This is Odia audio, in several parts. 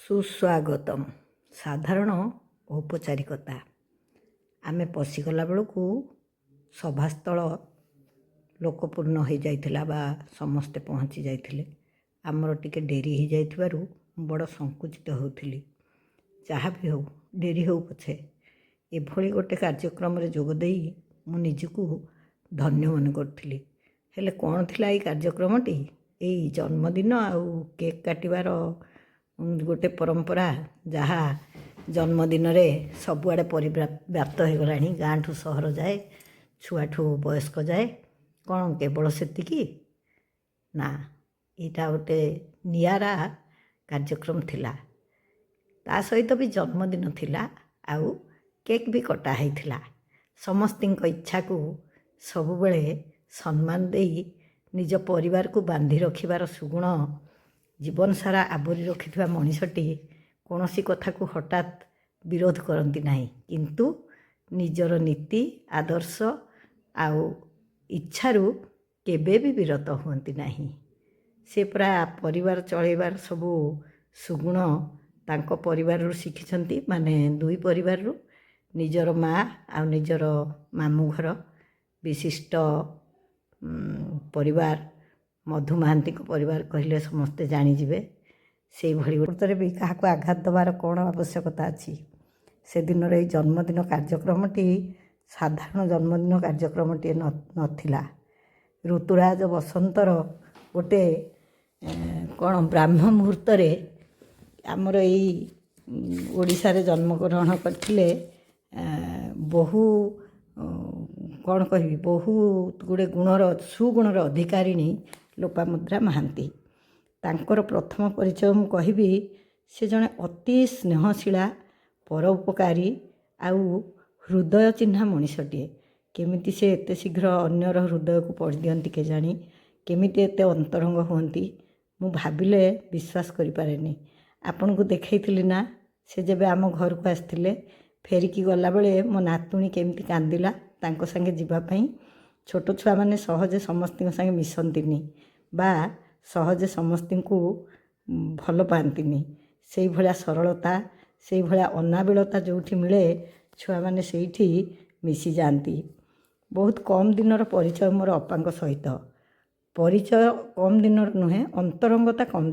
ସୁସ୍ୱାଗତମ୍। ସାଧାରଣ ଔପଚାରିକତା। ଆମେ ପଶିଗଲା ବେଳକୁ ସଭାସ୍ଥଳ ଲୋକପୂର୍ଣ୍ଣ ହୋଇଯାଇଥିଲା ବା ସମସ୍ତେ ପହଞ୍ଚି ଯାଇଥିଲେ। ଆମର ଟିକେ ଡେରି ହୋଇଯାଇଥିବାରୁ ମୁଁ ବଡ଼ ସଙ୍କୁଚିତ ହେଉଥିଲି। ଯାହା ବି ହେଉ, ଡେରି ହେଉ ପଛେ ଏଭଳି ଗୋଟେ କାର୍ଯ୍ୟକ୍ରମରେ ଯୋଗ ଦେଇ ମୁଁ ନିଜକୁ ଧନ୍ୟ ମନେ କରୁଥିଲି। ହେଲେ କ'ଣ ଥିଲା ଏଇ କାର୍ଯ୍ୟକ୍ରମଟି? ଏଇ ଜନ୍ମଦିନ ଆଉ କେକ୍ କାଟିବାର ଗୋଟେ ପରମ୍ପରା, ଯାହା ଜନ୍ମଦିନରେ ସବୁଆଡ଼େ ପରିବ୍ୟାପ୍ତ ହୋଇଗଲାଣି। ଗାଁଠୁ ସହର ଯାଏ, ଛୁଆଠୁ ବୟସ୍କ ଯାଏ। କ'ଣ କେବଳ ସେତିକି? ନା, ଏଇଟା ଗୋଟେ ନିଆରା କାର୍ଯ୍ୟକ୍ରମ ଥିଲା। ତା ସହିତ ବି ଜନ୍ମଦିନ ଥିଲା, ଆଉ କେକ୍ ବି କଟା ହେଇଥିଲା। ସମସ୍ତଙ୍କ ଇଚ୍ଛାକୁ ସବୁବେଳେ ସମ୍ମାନ ଦେଇ ନିଜ ପରିବାରକୁ ବାନ୍ଧି ରଖିବାର ସୁଗୁଣ ଜୀବନସାରା ଆବୋରି ରଖିଥିବା ମଣିଷଟି କୌଣସି କଥାକୁ ହଠାତ୍ ବିରୋଧ କରନ୍ତି ନାହିଁ, କିନ୍ତୁ ନିଜର ନୀତି ଆଦର୍ଶ ଆଉ ଇଚ୍ଛାରୁ କେବେ ବି ବିରତ ହୁଅନ୍ତି ନାହିଁ। ସେ ପୁରା ପରିବାର ଚଳାଇବାର ସବୁ ସୁଗୁଣ ତାଙ୍କ ପରିବାରରୁ ଶିଖିଛନ୍ତି, ମାନେ ଦୁଇ ପରିବାରରୁ, ନିଜର ମା' ଆଉ ନିଜର ମାମୁଁ ଘର ବିଶିଷ୍ଟ ପରିବାର, ମଧୁ ମହାନ୍ତିଙ୍କ ପରିବାର କହିଲେ ସମସ୍ତେ ଜାଣିଯିବେ। ସେଇଭଳି ମୁହୂର୍ତ୍ତରେ ବି କାହାକୁ ଆଘାତ ଦେବାର କ'ଣ ଆବଶ୍ୟକତା ଅଛି? ସେଦିନର ଏଇ ଜନ୍ମଦିନ କାର୍ଯ୍ୟକ୍ରମଟି ସାଧାରଣ ଜନ୍ମଦିନ କାର୍ଯ୍ୟକ୍ରମଟିଏ ନଥିଲା। ଋତୁରାଜ ବସନ୍ତର ଗୋଟେ କ'ଣ ବ୍ରାହ୍ମ ମୁହୂର୍ତ୍ତରେ ଆମର ଏଇ ଓଡ଼ିଶାରେ ଜନ୍ମଗ୍ରହଣ କରିଥିଲେ ବହୁ କ'ଣ କହିବି, ବହୁତ ଗୁଡ଼ିଏ ସୁଗୁଣର ଅଧିକାରିଣୀ ଲୋପାମୁଦ୍ରା ମହାନ୍ତି। ତାଙ୍କର ପ୍ରଥମ ପରିଚୟ ମୁଁ କହିବି, ସେ ଜଣେ ଅତି ସ୍ନେହଶୀଳା, ପରୋପକାରୀ ଆଉ ହୃଦୟ ଚିହ୍ନା ମଣିଷଟିଏ। କେମିତି ସେ ଏତେ ଶୀଘ୍ର ଅନ୍ୟର ହୃଦୟକୁ ପଢ଼ି ଦିଅନ୍ତି କେଜାଣି, କେମିତି ଏତେ ଅନ୍ତରଙ୍ଗ ହୁଅନ୍ତି, ମୁଁ ଭାବିଲେ ବିଶ୍ୱାସ କରିପାରେନି। ଆପଣଙ୍କୁ ଦେଖାଇଥିଲି ନା, ସେ ଯେବେ ଆମ ଘରକୁ ଆସିଥିଲେ, ଫେରିକି ଗଲାବେଳେ ମୋ ନାତୁଣୀ କେମିତି କାନ୍ଦିଲା ତାଙ୍କ ସାଙ୍ଗେ ଯିବା ପାଇଁ। ଛୋଟ ଛୁଆମାନେ ସହଜେ ସମସ୍ତଙ୍କ ସାଙ୍ଗେ ମିଶନ୍ତିନି ବା ସହଜେ ସମସ୍ତଙ୍କୁ ଭଲ ପାଆନ୍ତିନି। ସେଇଭଳିଆ ସରଳତା, ସେଇଭଳିଆ ଅନାବିଳତା ଯେଉଁଠି ମିଳେ, ଛୁଆମାନେ ସେଇଠି ମିଶିଯାଆନ୍ତି। ବହୁତ କମ୍ ଦିନର ପରିଚୟ ମୋର ଅପାଙ୍କ ସହିତ। ପରିଚୟ କମ୍ ଦିନର ନୁହେଁ, ଅନ୍ତରଙ୍ଗତା କମ୍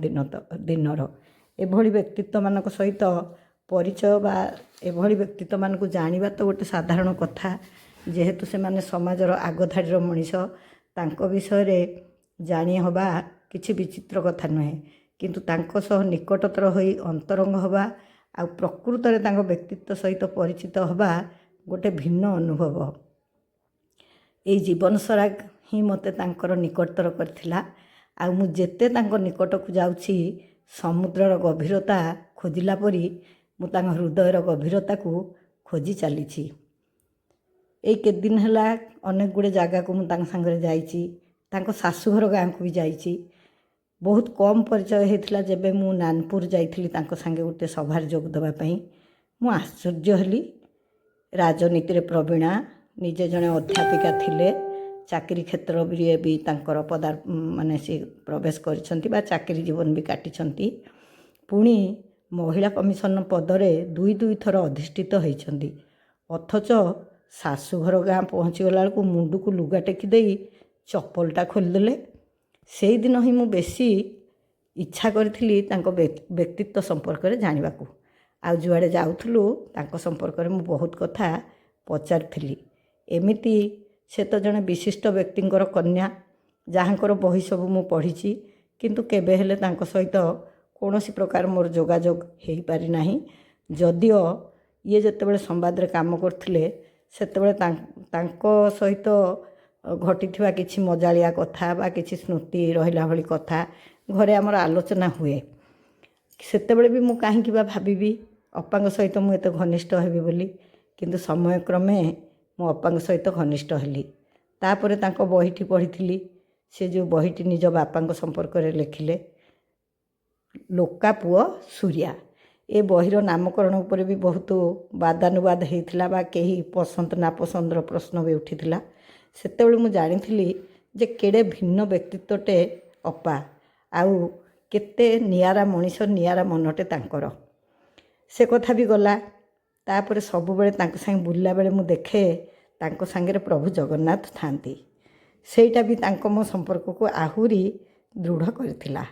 ଦିନର। ଏଭଳି ବ୍ୟକ୍ତିତ୍ୱମାନଙ୍କ ସହିତ ପରିଚୟ ବା ଏଭଳି ବ୍ୟକ୍ତିତ୍ୱମାନଙ୍କୁ ଜାଣିବା ତ ଗୋଟେ ସାଧାରଣ କଥା। ଯେହେତୁ ସେମାନେ ସମାଜର ଆଗଧାଡ଼ିର ମଣିଷ, ତାଙ୍କ ବିଷୟରେ ଜାଣି ହେବା କିଛି ବିଚିତ୍ର କଥା ନୁହେଁ। କିନ୍ତୁ ତାଙ୍କ ସହ ନିକଟତର ହୋଇ ଅନ୍ତରଙ୍ଗ ହେବା ଆଉ ପ୍ରକୃତରେ ତାଙ୍କ ବ୍ୟକ୍ତିତ୍ୱ ସହିତ ପରିଚିତ ହେବା ଗୋଟେ ଭିନ୍ନ ଅନୁଭବ। ଏଇ ଜୀବନସାରା ହିଁ ମୋତେ ତାଙ୍କର ନିକଟତର କରିଥିଲା। ଆଉ ମୁଁ ଯେତେ ତାଙ୍କ ନିକଟକୁ ଯାଉଛି, ସମୁଦ୍ରର ଗଭୀରତା ଖୋଜିଲା ପରି ମୁଁ ତାଙ୍କ ହୃଦୟର ଗଭୀରତାକୁ ଖୋଜି ଚାଲିଛି। ଏଇ କେତେଦିନ ହେଲା ଅନେକ ଗୁଡ଼ିଏ ଜାଗାକୁ ମୁଁ ତାଙ୍କ ସାଙ୍ଗରେ ଯାଇଛି। ତାଙ୍କ ଶାଶୁଘର ଗାଁକୁ ବି ଯାଇଛି। ବହୁତ କମ୍ ପରିଚୟ ହେଇଥିଲା ଯେବେ ମୁଁ ନାନପୁର ଯାଇଥିଲି ତାଙ୍କ ସାଙ୍ଗେ ଗୋଟେ ସଭାରେ ଯୋଗ ଦେବା ପାଇଁ। ମୁଁ ଆଶ୍ଚର୍ଯ୍ୟ ହେଲି। ରାଜନୀତିରେ ପ୍ରବୀଣା, ନିଜେ ଜଣେ ଅଧ୍ୟାପିକା ଥିଲେ, ଚାକିରି କ୍ଷେତ୍ରରେ ବି ତାଙ୍କର ମାନେ ସେ ପ୍ରବେଶ କରିଛନ୍ତି ବା ଚାକିରି ଜୀବନ ବି କାଟିଛନ୍ତି। ପୁଣି ମହିଳା କମିଶନ ପଦରେ ଦୁଇ ଥର ଅଧିଷ୍ଠିତ ହୋଇଛନ୍ତି। ଅଥଚ ଶାଶୁଘର ଗାଁ ପହଞ୍ଚିଗଲା ବେଳକୁ ମୁଣ୍ଡକୁ ଲୁଗା ଟେକି ଦେଇ ଚପଲଟା ଖୋଲିଦେଲେ। ସେଇଦିନ ହିଁ ମୁଁ ବେଶୀ ଇଚ୍ଛା କରିଥିଲି ତାଙ୍କ ବ୍ୟକ୍ତିତ୍ୱ ସମ୍ପର୍କରେ ଜାଣିବାକୁ। ଆଉ ଯୁଆଡ଼େ ଯାଉଥିଲୁ ତାଙ୍କ ସମ୍ପର୍କରେ ମୁଁ ବହୁତ କଥା ପଚାରିଥିଲି। ଏମିତି ସେ ତ ଜଣେ ବିଶିଷ୍ଟ ବ୍ୟକ୍ତିଙ୍କର କନ୍ୟା, ଯାହାଙ୍କର ବହି ସବୁ ମୁଁ ପଢ଼ିଛି, କିନ୍ତୁ କେବେ ହେଲେ ତାଙ୍କ ସହିତ କୌଣସି ପ୍ରକାର ମୋର ଯୋଗାଯୋଗ ହୋଇପାରି ନାହିଁ। ଯଦିଓ ଇଏ ଯେତେବେଳେ ସମ୍ବାଦରେ କାମ କରୁଥିଲେ, ସେତେବେଳେ ତାଙ୍କ ସହିତ ଘଟିଥିବା କିଛି ମଜାଳିଆ କଥା ବା କିଛି ସ୍ମୃତି ରହିଲା ଭଳି କଥା ଘରେ ଆମର ଆଲୋଚନା ହୁଏ। ସେତେବେଳେ ବି ମୁଁ କାହିଁକି ବା ଭାବିବି ଅପାଙ୍କ ସହିତ ମୁଁ ଏତେ ଘନିଷ୍ଠ ହେବି ବୋଲି। କିନ୍ତୁ ସମୟକ୍ରମେ ମୁଁ ଅପାଙ୍କ ସହିତ ଘନିଷ୍ଠ ହେଲି। ତାପରେ ତାଙ୍କ ବହିଟି ପଢ଼ିଥିଲି। ସେ ଯେଉଁ ବହିଟି ନିଜ ବାପାଙ୍କ ସମ୍ପର୍କରେ ଲେଖିଲେ, ଲୋକା ପୁଅ ସୂର୍ୟା। ଏ ବହିର ନାମକରଣ ଉପରେ ବି ବହୁତ ବାଦାନୁବାଦ ହେଇଥିଲା ବା କେହି ପସନ୍ଦ ନାପସନ୍ଦର ପ୍ରଶ୍ନ ବି ଉଠିଥିଲା। ସେତେବେଳେ ମୁଁ ଜାଣିଥିଲି ଯେ କେଡ଼େ ଭିନ୍ନ ବ୍ୟକ୍ତିତ୍ୱଟେ ଅପା, ଆଉ କେତେ ନିଆରା ମଣିଷ, ନିଆରା ମନଟେ ତାଙ୍କର। ସେ କଥା ବି ଗଲା। ତାପରେ ସବୁବେଳେ ତାଙ୍କ ସାଙ୍ଗେ ବୁଲିଲା ବେଳେ ମୁଁ ଦେଖେ ତାଙ୍କ ସାଙ୍ଗରେ ପ୍ରଭୁ ଜଗନ୍ନାଥ ଥାଆନ୍ତି। ସେଇଟା ବି ତାଙ୍କ ମୋ ସମ୍ପର୍କକୁ ଆହୁରି ଦୃଢ଼ କରିଥିଲା।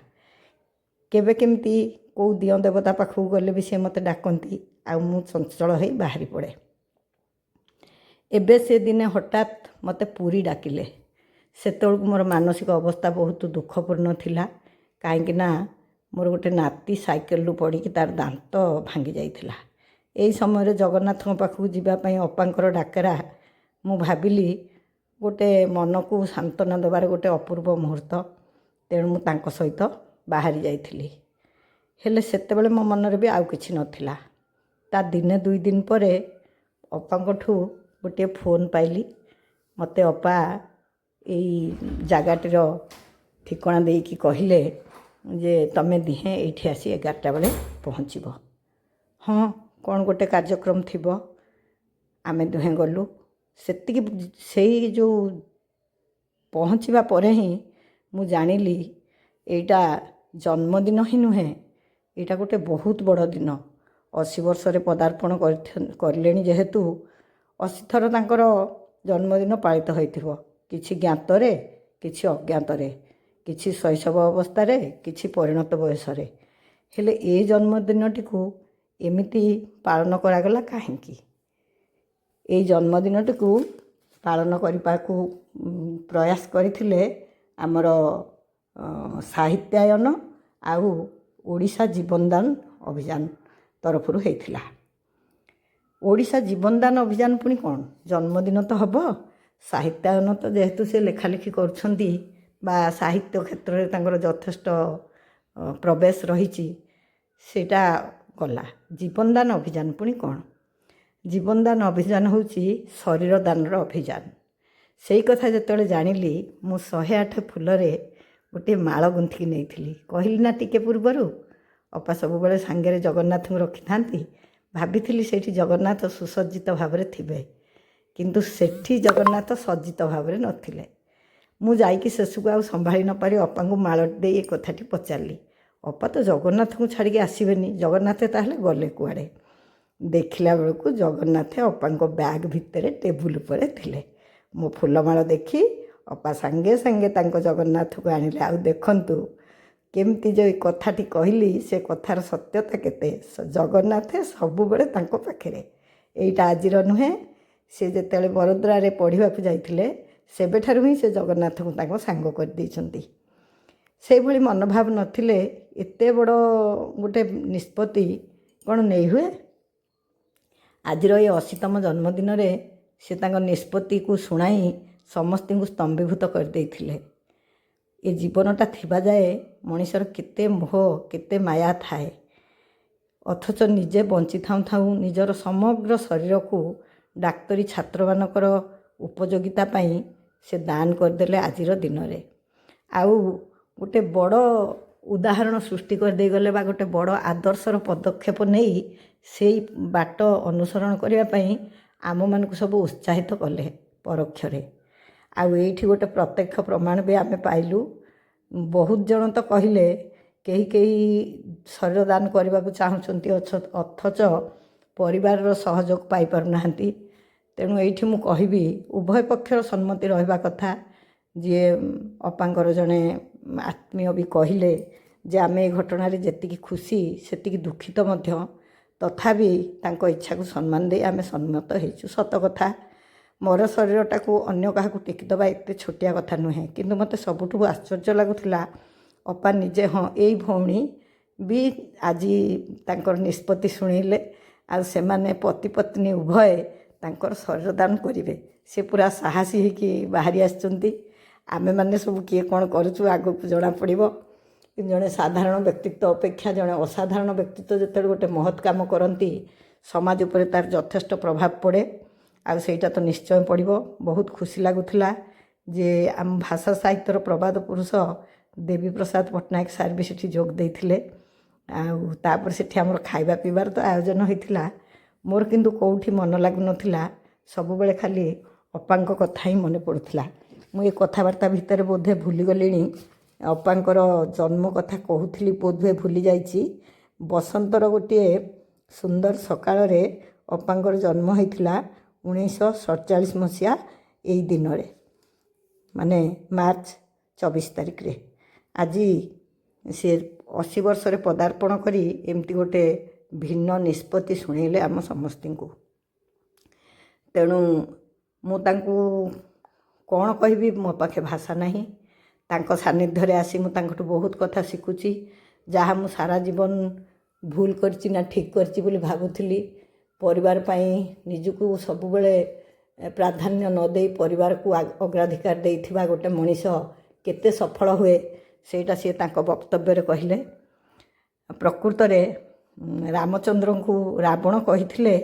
କେବେ କେମିତି କେଉଁ ଦିଅଁ ଦେବତା ପାଖକୁ ଗଲେ ବି ସେ ମୋତେ ଡାକନ୍ତି, ଆଉ ମୁଁ ଚଞ୍ଚଳ ହେଇ ବାହାରି ପଡ଼େ। ଏବେ ସେ ଦିନେ ହଠାତ୍ ମୋତେ ପୁରୀ ଡାକିଲେ। ସେତେବେଳକୁ ମୋର ମାନସିକ ଅବସ୍ଥା ବହୁତ ଦୁଃଖପୂର୍ଣ୍ଣ ଥିଲା। କାହିଁକି ନା ମୋର ଗୋଟେ ନାତି ସାଇକେଲରୁ ପଡ଼ିକି ତା'ର ଦାନ୍ତ ଭାଙ୍ଗି ଯାଇଥିଲା। ଏହି ସମୟରେ ଜଗନ୍ନାଥଙ୍କ ପାଖକୁ ଯିବା ପାଇଁ ଅପାଙ୍କର ଡାକରା ମୁଁ ଭାବିଲି ଗୋଟେ ମନକୁ ସାନ୍ତ୍ୱନା ଦେବାର ଗୋଟେ ଅପୂର୍ବ ମୁହୂର୍ତ୍ତ। ତେଣୁ ମୁଁ ତାଙ୍କ ସହିତ ବାହାରି ଯାଇଥିଲି। ହେଲେ ସେତେବେଳେ ମୋ ମନରେ ବି ଆଉ କିଛି ନଥିଲା। ତା ଦିନେ 2 ଦିନ ପରେ ଅପାଙ୍କଠୁ ଗୋଟିଏ ଫୋନ୍ ପାଇଲି। ମୋତେ ଅପା ଏଇ ଜାଗାଟିର ଠିକଣା ଦେଇକି କହିଲେ ଯେ ତମେ ଦିହେଁ ଏଇଠି ଆସି 11ଟା ବେଳେ ପହଞ୍ଚିବ। ହଁ, କ'ଣ ଗୋଟେ କାର୍ଯ୍ୟକ୍ରମ ଥିବ। ଆମେ ଦୁହେଁ ଗଲୁ। ସେଇ ଯେଉଁ ପହଞ୍ଚିବା ପରେ ହିଁ ମୁଁ ଜାଣିଲି ଏଇଟା ଜନ୍ମଦିନ ହିଁ ନୁହେଁ, ଏଇଟା ଗୋଟେ ବହୁତ ବଡ଼ ଦିନ। 80 ବର୍ଷରେ ପଦାର୍ପଣ କରିଲେଣି ଯେହେତୁ 80 ଥର ତାଙ୍କର ଜନ୍ମଦିନ ପାଳିତ ହୋଇଥିବ। କିଛି ଜ୍ଞାତରେ, କିଛି ଅଜ୍ଞାତରେ, କିଛି ଶୈଶବ ଅବସ୍ଥାରେ, କିଛି ପରିଣତ ବୟସରେ। ହେଲେ ଏ ଜନ୍ମଦିନଟିକୁ ଏମିତି ପାଳନ କରାଗଲା କାହିଁକି? ଏଇ ଜନ୍ମଦିନଟିକୁ ପାଳନ କରିବାକୁ ପ୍ରୟାସ କରିଥିଲେ ଆମର ସାହିତ୍ୟାୟନ ଆଉ ଓଡ଼ିଶା ଜୀବନଦାନ ଅଭିଯାନ ତରଫରୁ ହେଇଥିଲା। ଓଡ଼ିଶା ଜୀବନଦାନ ଅଭିଯାନ ପୁଣି କ'ଣ? ଜନ୍ମଦିନ ତ ହେବ, ସାହିତ୍ୟାୟନ ତ ଯେହେତୁ ସେ ଲେଖାଲେଖି କରୁଛନ୍ତି ବା ସାହିତ୍ୟ କ୍ଷେତ୍ରରେ ତାଙ୍କର ଯଥେଷ୍ଟ ପ୍ରବେଶ ରହିଛି, ସେଇଟା ଗଲା। ଜୀବନଦାନ ଅଭିଯାନ ପୁଣି କ'ଣ? ଜୀବନଦାନ ଅଭିଯାନ ହେଉଛି ଶରୀର ଦାନର ଅଭିଯାନ। ସେଇ କଥା ଯେତେବେଳେ ଜାଣିଲି, ମୁଁ 108 ଫୁଲରେ ଗୋଟିଏ ମାଳ ଗୁନ୍ଥିକି ନେଇଥିଲି। କହିଲି ନା ଟିକେ ପୂର୍ବରୁ, ଅପା ସବୁବେଳେ ସାଙ୍ଗରେ ଜଗନ୍ନାଥଙ୍କୁ ରଖିଥାନ୍ତି। ଭାବିଥିଲି ସେଇଠି ଜଗନ୍ନାଥ ସୁସଜ୍ଜିତ ଭାବରେ ଥିବେ, କିନ୍ତୁ ସେଠି ଜଗନ୍ନାଥ ସଜ୍ଜିତ ଭାବରେ ନଥିଲେ। ମୁଁ ଯାଇକି ଶେଷକୁ ଆଉ ସମ୍ଭାଳି ନପାରି ଅପାଙ୍କୁ ମାଳ ଦେଇ ଏ କଥାଟି ପଚାରିଲି। ଅପା ତ ଜଗନ୍ନାଥଙ୍କୁ ଛାଡ଼ିକି ଆସିବେନି, ଜଗନ୍ନାଥ ତାହେଲେ ଗଲେ କୁଆଡ଼େ? ଦେଖିଲା ବେଳକୁ ଜଗନ୍ନାଥ ଅପାଙ୍କ ବ୍ୟାଗ୍ ଭିତରେ ଟେବୁଲ ଉପରେ ଥିଲେ। ମୋ ଫୁଲମାଳ ଦେଖି ଅପା ସାଙ୍ଗେ ସାଙ୍ଗେ ତାଙ୍କ ଜଗନ୍ନାଥକୁ ଆଣିଲେ। ଆଉ ଦେଖନ୍ତୁ କେମିତି ଯେଉଁ କଥାଟି କହିଲି, ସେ କଥାର ସତ୍ୟତା କେତେ। ଜଗନ୍ନାଥ ସବୁବେଳେ ତାଙ୍କ ପାଖରେ। ଏଇଟା ଆଜିର ନୁହେଁ, ସେ ଯେତେବେଳେ ବରୋଦ୍ରାରେ ପଢ଼ିବାକୁ ଯାଇଥିଲେ ସେବେଠାରୁ ହିଁ ସେ ଜଗନ୍ନାଥଙ୍କୁ ତାଙ୍କ ସାଙ୍ଗ କରିଦେଇଛନ୍ତି। ସେଇଭଳି ମନୋଭାବ ନଥିଲେ ଏତେ ବଡ଼ ଗୋଟେ ନିଷ୍ପତ୍ତି କ'ଣ ନେଇ ହୁଏ? ଆଜିର ଏ 80ତମ ଜନ୍ମଦିନରେ ସେ ତାଙ୍କ ନିଷ୍ପତ୍ତିକୁ ଶୁଣାଇ ସମସ୍ତଙ୍କୁ ସ୍ତମ୍ଭୀଭୂତ କରିଦେଇଥିଲେ। ଏ ଜୀବନଟା ଥିବା ଯାଏ ମଣିଷର କେତେ ମୋହ, କେତେ ମାୟା ଥାଏ, ଅଥଚ ନିଜେ ବଞ୍ଚିଥାଉଁ ଥାଉଁ ନିଜର ସମଗ୍ର ଶରୀରକୁ ଡାକ୍ତରୀ ଛାତ୍ରମାନଙ୍କର ଉପଯୋଗିତା ପାଇଁ ସେ ଦାନ କରିଦେଲେ ଆଜିର ଦିନରେ। ଆଉ ଗୋଟେ ବଡ଼ ଉଦାହରଣ ସୃଷ୍ଟି କରିଦେଇଗଲେ ବା ଗୋଟେ ବଡ଼ ଆଦର୍ଶର ପଦକ୍ଷେପ ନେଇ ସେଇ ବାଟ ଅନୁସରଣ କରିବା ପାଇଁ ଆମମାନଙ୍କୁ ସବୁ ଉତ୍ସାହିତ କଲେ ପରୋକ୍ଷରେ। ଆଉ ଏଇଠି ଗୋଟେ ପ୍ରତ୍ୟକ୍ଷ ପ୍ରମାଣ ବି ଆମେ ପାଇଲୁ। ବହୁତ ଜଣ ତ କହିଲେ କେହି କେହି ଶରୀର ଦାନ କରିବାକୁ ଚାହୁଁଛନ୍ତି, ଅଥଚ ପରିବାରର ସହଯୋଗ ପାଇପାରୁନାହାନ୍ତି। ତେଣୁ ଏଇଠି ମୁଁ କହିବି ଉଭୟ ପକ୍ଷର ସମ୍ମତି ରହିବା କଥା। ଯିଏ ଅପାଙ୍କର ଜଣେ ଆତ୍ମୀୟ ବି କହିଲେ ଯେ ଆମେ ଏ ଘଟଣାରେ ଯେତିକି ଖୁସି ସେତିକି ଦୁଃଖିତ ମଧ୍ୟ, ତଥାପି ତାଙ୍କ ଇଚ୍ଛାକୁ ସମ୍ମାନ ଦେଇ ଆମେ ସମ୍ମତ ହେଇଛୁ। ସତ କଥା, ମୋର ଶରୀରଟାକୁ ଅନ୍ୟ କାହାକୁ ଟେକିଦେବା ଏତେ ଛୋଟିଆ କଥା ନୁହେଁ। କିନ୍ତୁ ମୋତେ ସବୁଠୁ ଆଶ୍ଚର୍ଯ୍ୟ ଲାଗୁଥିଲା ଅପା ନିଜେ, ହଁ ଏଇ ଭଉଣୀ ବି ଆଜି ତାଙ୍କର ନିଷ୍ପତ୍ତି ଶୁଣିଲେ, ଆଉ ସେମାନେ ପତି ପତ୍ନୀ ଉଭୟ ତାଙ୍କର ଶରୀର ଦାନ କରିବେ। ସେ ପୁରା ସାହସୀ ହେଇକି ବାହାରି ଆସିଛନ୍ତି। ଆମେମାନେ ସବୁ କିଏ କ'ଣ କରୁଛୁ ଆଗକୁ ଜଣାପଡ଼ିବ। ଜଣେ ସାଧାରଣ ବ୍ୟକ୍ତିତ୍ୱ ଅପେକ୍ଷା ଜଣେ ଅସାଧାରଣ ବ୍ୟକ୍ତିତ୍ୱ ଯେତେବେଳେ ଗୋଟେ ମହତ୍ କାମ କରନ୍ତି, ସମାଜ ଉପରେ ତା'ର ଯଥେଷ୍ଟ ପ୍ରଭାବ ପଡ଼େ। ଆଉ ସେଇଟା ତ ନିଶ୍ଚୟ ପଡ଼ିବ। ବହୁତ ଖୁସି ଲାଗୁଥିଲା ଯେ ଆମ ଭାଷା ସାହିତ୍ୟର ପ୍ରବାଦ ପୁରୁଷ ଦେବୀପ୍ରସାଦ ପଟ୍ଟନାୟକ ସାର୍ ବି ସେଠି ଯୋଗ ଦେଇଥିଲେ। ଆଉ ତାପରେ ସେଠି ଆମର ଖାଇବା ପିଇବାର ତ ଆୟୋଜନ ହୋଇଥିଲା। ମୋର କିନ୍ତୁ କେଉଁଠି ମନ ଲାଗୁନଥିଲା, ସବୁବେଳେ ଖାଲି ଅପାଙ୍କ କଥା ହିଁ ମନେ ପଡ଼ୁଥିଲା। ମୁଁ ଏ କଥାବାର୍ତ୍ତା ଭିତରେ ବୋଧେ ଭୁଲିଗଲିଣି ଅପାଙ୍କର ଜନ୍ମ କଥା କହୁଥିଲି, ବୋଧହୁଏ ଭୁଲି ଯାଇଛି। ବସନ୍ତର ଗୋଟିଏ ସୁନ୍ଦର ସକାଳରେ ଅପାଙ୍କର ଜନ୍ମ ହୋଇଥିଲା 1947 ମସିହା ଏଇ ଦିନରେ, ମାନେ ମାର୍ଚ୍ଚ 24 ତାରିଖରେ। ଆଜି ସେ 80 ବର୍ଷରେ ପଦାର୍ପଣ କରି ଏମିତି ଗୋଟେ ଭିନ୍ନ ନିଷ୍ପତ୍ତି ଶୁଣେଇଲେ ଆମ ସମସ୍ତଙ୍କୁ। ତେଣୁ ମୁଁ ତାଙ୍କୁ କ'ଣ କହିବି, ମୋ ପାଖେ ଭାଷା ନାହିଁ। ତାଙ୍କ ସାନ୍ନିଧ୍ୟରେ ଆସି ମୁଁ ତାଙ୍କଠୁ ବହୁତ କଥା ଶିଖୁଛି। ଯାହା ମୁଁ ସାରା ଜୀବନ ଭୁଲ କରିଛି ନା ଠିକ୍ କରିଛି ବୋଲି ଭାବୁଥିଲି। ପରିବାର ପାଇଁ ନିଜକୁ ସବୁବେଳେ ପ୍ରାଧାନ୍ୟ ନ ଦେଇ ପରିବାରକୁ ଅଗ୍ରାଧିକାର ଦେଇଥିବା ଗୋଟେ ମଣିଷ କେତେ ସଫଳ ହୁଏ, ସେଇଟା ସିଏ ତାଙ୍କ ବକ୍ତବ୍ୟରେ କହିଲେ। ପ୍ରକୃତରେ ରାମଚନ୍ଦ୍ରଙ୍କୁ ରାବଣ କହିଥିଲେ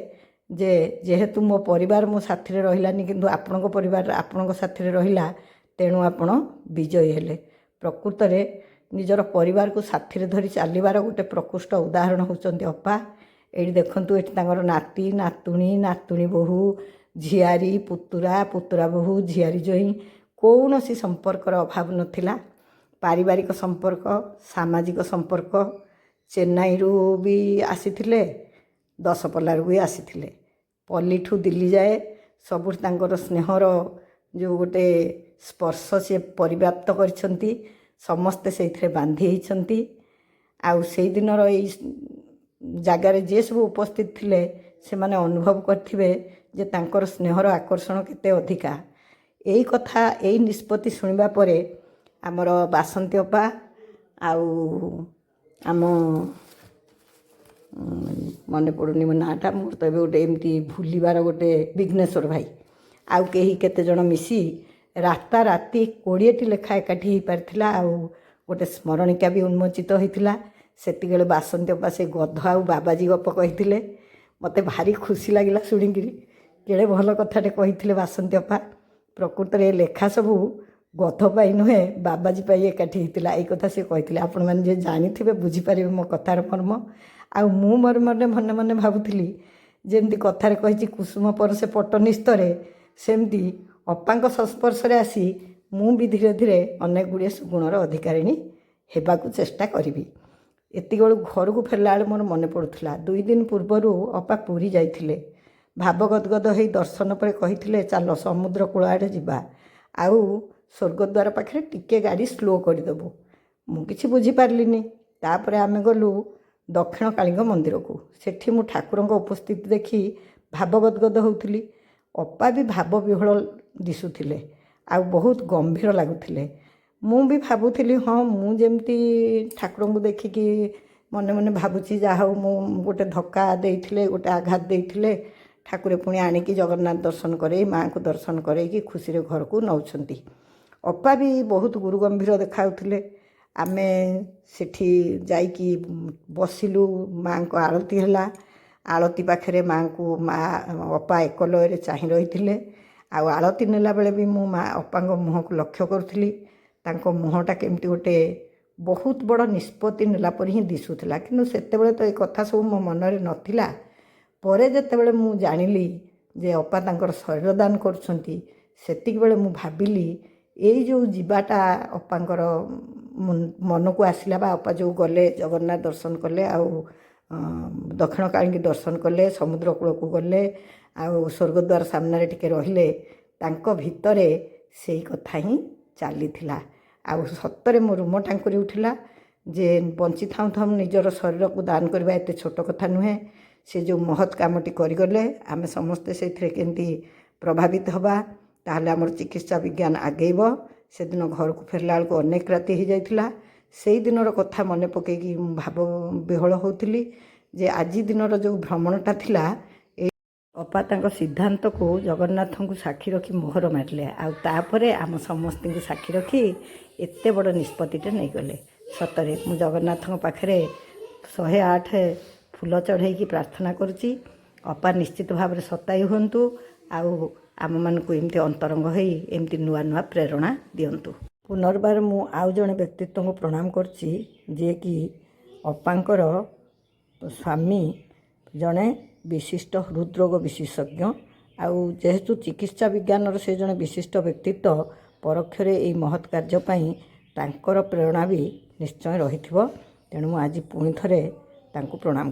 ଯେ ଯେହେତୁ ମୋ ପରିବାର ମୋ ସାଥିରେ ରହିଲାନି, କିନ୍ତୁ ଆପଣଙ୍କ ପରିବାର ଆପଣଙ୍କ ସାଥିରେ ରହିଲା, ତେଣୁ ଆପଣ ବିଜୟୀ ହେଲେ। ପ୍ରକୃତରେ ନିଜର ପରିବାରକୁ ସାଥିରେ ଧରି ଚାଲିବାର ଗୋଟେ ପ୍ରକୃଷ୍ଟ ଉଦାହରଣ ହେଉଛନ୍ତି ଅପା। ଏଇଠି ଦେଖନ୍ତୁ, ଏଠି ତାଙ୍କର ନାତି ନାତୁଣୀ, ନାତୁଣୀ ବୋହୂ, ଝିଆରୀ, ପୁତୁରା, ପୁତୁରା ବୋହୂ, ଝିଆରୀ ଜ୍ୱାଇଁ, କୌଣସି ସମ୍ପର୍କର ଅଭାବ ନଥିଲା। ପାରିବାରିକ ସମ୍ପର୍କ, ସାମାଜିକ ସମ୍ପର୍କ, ଚେନ୍ନାଇରୁ ବି ଆସିଥିଲେ, ଦଶପଲ୍ଲାରୁ ବି ଆସିଥିଲେ, ପଲ୍ଲୀଠୁ ଦିଲ୍ଲୀ ଯାଏ ସବୁଠି ତାଙ୍କର ସ୍ନେହର ଯେଉଁ ଗୋଟେ ସ୍ପର୍ଶ ସେ ପରିବ୍ୟାପ୍ତ କରିଛନ୍ତି। ସମସ୍ତେ ସେଇଥିରେ ବାନ୍ଧି ହେଇଛନ୍ତି। ଆଉ ସେଇଦିନର ଏଇ ଜାଗାରେ ଯିଏ ସବୁ ଉପସ୍ଥିତ ଥିଲେ ସେମାନେ ଅନୁଭବ କରିଥିବେ ଯେ ତାଙ୍କର ସ୍ନେହର ଆକର୍ଷଣ କେତେ ଅଧିକା। ଏଇ କଥା, ଏଇ ନିଷ୍ପତ୍ତି ଶୁଣିବା ପରେ ଆମର ବାସନ୍ତୀ ଅପା ଆଉ ଆମ ମନେ ପଡ଼ୁନି ମୋ ନାଁଟା, ମୋର ତ ଏବେ ଗୋଟେ ଏମିତି ଭୁଲିବାର ଗୋଟେ ବିଘ୍ନେଶ୍ୱର ଭାଇ, ଆଉ କେହି କେତେଜଣ ମିଶି ରାତାରାତି 20ଟି ଲେଖା ଏକାଠି ହୋଇପାରିଥିଲା। ଆଉ ଗୋଟେ ସ୍ମରଣିକା ବି ଉନ୍ମୋଚିତ ହୋଇଥିଲା। ସେତିକିବେଳେ ବାସନ୍ତୀ ଅପା ସେ ଗଧ ଆଉ ବାବାଜୀ ଗପ କହିଥିଲେ। ମୋତେ ଭାରି ଖୁସି ଲାଗିଲା ଶୁଣିକିରି। କେଡ଼େ ଭଲ କଥାଟେ କହିଥିଲେ ବାସନ୍ତୀ ଅପା। ପ୍ରକୃତରେ ଏ ଲେଖା ସବୁ ଗଧ ପାଇଁ ନୁହେଁ, ବାବାଜୀ ପାଇଁ ଏକାଠି ହେଇଥିଲା। ଏଇ କଥା ସେ କହିଥିଲେ। ଆପଣମାନେ ଯିଏ ଜାଣିଥିବେ ବୁଝିପାରିବେ ମୋ କଥାର ମର୍ମ। ଆଉ ମୁଁ ମନେ ମନେ ଭାବୁଥିଲି, ଯେମିତି କଥାରେ କହିଛି କୁସୁମ ପରଶେ ପଟ୍ଟନିସ୍ତରେ, ସେମିତି ଅପାଙ୍କ ସଂସ୍ପର୍ଶରେ ଆସି ମୁଁ ବି ଧୀରେ ଧୀରେ ଅନେକ ଗୁଡ଼ିଏ ସୁଗୁଣର ଅଧିକାରିଣୀ ହେବାକୁ ଚେଷ୍ଟା କରିବି। ଏତିକିବେଳୁ ଘରକୁ ଫେରିଲା ବେଳେ ମୋର ମନେ ପଡ଼ୁଥିଲା 2 ଦିନ ପୂର୍ବରୁ ଅପା ପୁରୀ ଯାଇଥିଲେ। ଭାବଗଦଗଦ ହେଇ ଦର୍ଶନ ପରେ କହିଥିଲେ ଚାଲ ସମୁଦ୍ର କୂଳ ଆଡ଼େ ଯିବା, ଆଉ ସ୍ୱର୍ଗଦ୍ୱାର ପାଖରେ ଟିକେ ଗାଡ଼ି ସ୍ଲୋ କରିଦେବୁ। ମୁଁ କିଛି ବୁଝିପାରିଲିନି। ତାପରେ ଆମେ ଗଲୁ ଦକ୍ଷିଣ କାଳୀଙ୍କ ମନ୍ଦିରକୁ। ସେଠି ମୁଁ ଠାକୁରଙ୍କ ଉପସ୍ଥିତି ଦେଖି ଭାବଗଦଗଦ ହେଉଥିଲି। ଅପା ବି ଭାବ ବିହ୍ୱଳ ଦିଶୁଥିଲେ ଆଉ ବହୁତ ଗମ୍ଭୀର ଲାଗୁଥିଲେ। ମୁଁ ବି ଭାବୁଥିଲି, ହଁ ମୁଁ ଯେମିତି ଠାକୁରଙ୍କୁ ଦେଖିକି ମନେ ମନେ ଭାବୁଛି, ଯାହା ହଉ ମୁଁ ଗୋଟେ ଧକ୍କା ଦେଇଥିଲେ, ଗୋଟେ ଆଘାତ ଦେଇଥିଲେ, ଠାକୁରେ ପୁଣି ଆଣିକି ଜଗନ୍ନାଥ ଦର୍ଶନ କରେଇ, ମାଆଙ୍କୁ ଦର୍ଶନ କରେଇକି ଖୁସିରେ ଘରକୁ ନେଉଛନ୍ତି। ଅପା ବି ବହୁତ ଗୁରୁଗମ୍ଭୀର ଦେଖାଉଥିଲେ। ଆମେ ସେଠି ଯାଇକି ବସିଲୁ, ମାଆଙ୍କ ଆଳତି ହେଲା। ଆଳତି ପାଖରେ ମାଆଙ୍କୁ ଅପା ଏକଲୟରେ ଚାହିଁ ରହିଥିଲେ। ଆଉ ଆଳତି ନେଲା ବେଳେ ବି ମୁଁ ଅପାଙ୍କ ମୁହଁକୁ ଲକ୍ଷ୍ୟ କରୁଥିଲି। ତାଙ୍କ ମୁହଁଟା କେମିତି ଗୋଟେ ବହୁତ ବଡ଼ ନିଷ୍ପତ୍ତି ନେଲା ପରି ହିଁ ଦିଶୁଥିଲା। କିନ୍ତୁ ସେତେବେଳେ ତ ଏ କଥା ସବୁ ମୋ ମନରେ ନଥିଲା। ପରେ ଯେତେବେଳେ ମୁଁ ଜାଣିଲି ଯେ ଅପା ତାଙ୍କର ଶରୀର ଦାନ କରୁଛନ୍ତି, ସେତିକିବେଳେ ମୁଁ ଭାବିଲି ଏଇ ଯେଉଁ ଯିବାଟା ଅପାଙ୍କର ମନକୁ ଆସିଲା, ବା ଅପା ଯେଉଁ ଗଲେ ଜଗନ୍ନାଥ ଦର୍ଶନ କଲେ, ଆଉ ଦକ୍ଷିଣ କାଳୀଙ୍କୁ ଦର୍ଶନ କଲେ, ସମୁଦ୍ର କୂଳକୁ ଗଲେ, ଆଉ ସ୍ୱର୍ଗଦ୍ୱାର ସାମ୍ନାରେ ଟିକେ ରହିଲେ, ତାଙ୍କ ଭିତରେ ସେଇ କଥା ହିଁ ଚାଲିଥିଲା। ଆଉ ସତରେ ମୋ ରୁମ ଟାଙ୍କୁରି ଉଠିଲା ଯେ ବଞ୍ଚିଥାଉ ଥାଉ ନିଜର ଶରୀରକୁ ଦାନ କରିବା ଏତେ ଛୋଟ କଥା ନୁହେଁ। ସେ ଯେଉଁ ମହତ୍ କାମଟି କରିଗଲେ, ଆମେ ସମସ୍ତେ ସେଇଥିରେ କେମିତି ପ୍ରଭାବିତ ହେବା, ତାହେଲେ ଆମର ଚିକିତ୍ସା ବିଜ୍ଞାନ ଆଗେଇବ। ସେଦିନ ଘରକୁ ଫେରିଲା ବେଳକୁ ଅନେକ ରାତି ହେଇଯାଇଥିଲା। ସେଇ ଦିନର କଥା ମନେ ପକାଇକି ମୁଁ ଭାବ ବିହ୍ୱଳ ହେଉଥିଲି ଯେ ଆଜି ଦିନର ଯେଉଁ ଭ୍ରମଣଟା ଥିଲା, ଅପା ତାଙ୍କ ସିଦ୍ଧାନ୍ତକୁ ଜଗନ୍ନାଥଙ୍କୁ ସାକ୍ଷୀ ରଖି ମୋହର ମାରିଲେ, ଆଉ ତାପରେ ଆମ ସମସ୍ତଙ୍କୁ ସାକ୍ଷୀ ରଖି ଏତେ ବଡ଼ ନିଷ୍ପତ୍ତିଟେ ନେଇଗଲେ। ସତରେ ମୁଁ ଜଗନ୍ନାଥଙ୍କ ପାଖରେ 108 ଫୁଲ ଚଢ଼େଇକି ପ୍ରାର୍ଥନା କରୁଛି, ଅପା ନିଶ୍ଚିତ ଭାବରେ ସତାଇ ହୁଅନ୍ତୁ, ଆଉ ଆମମାନଙ୍କୁ ଏମିତି ଅନ୍ତରଙ୍ଗ ହୋଇ ଏମିତି ନୂଆ ନୂଆ ପ୍ରେରଣା ଦିଅନ୍ତୁ। ପୁନର୍ବାର ମୁଁ ଆଉ ଜଣେ ବ୍ୟକ୍ତିତ୍ୱଙ୍କୁ ପ୍ରଣାମ କରୁଛି, ଯିଏକି ଅପାଙ୍କର ସ୍ୱାମୀ ଜଣେ ବିଶିଷ୍ଟ ହୃଦରୋଗ ବିଶେଷଜ୍ଞ। ଆଉ ଯେହେତୁ ଚିକିତ୍ସା ବିଜ୍ଞାନର ସେ ଜଣେ ବିଶିଷ୍ଟ ବ୍ୟକ୍ତିତ୍ୱ, ପରୋକ୍ଷରେ ଏହି ମହତ୍ କାର୍ଯ୍ୟ ପାଇଁ ତାଙ୍କର ପ୍ରେରଣା ବି ନିଶ୍ଚୟ ରହିଥିବ। ତେଣୁ ମୁଁ ଆଜି ପୁଣି ଥରେ ତାଙ୍କୁ ପ୍ରଣାମ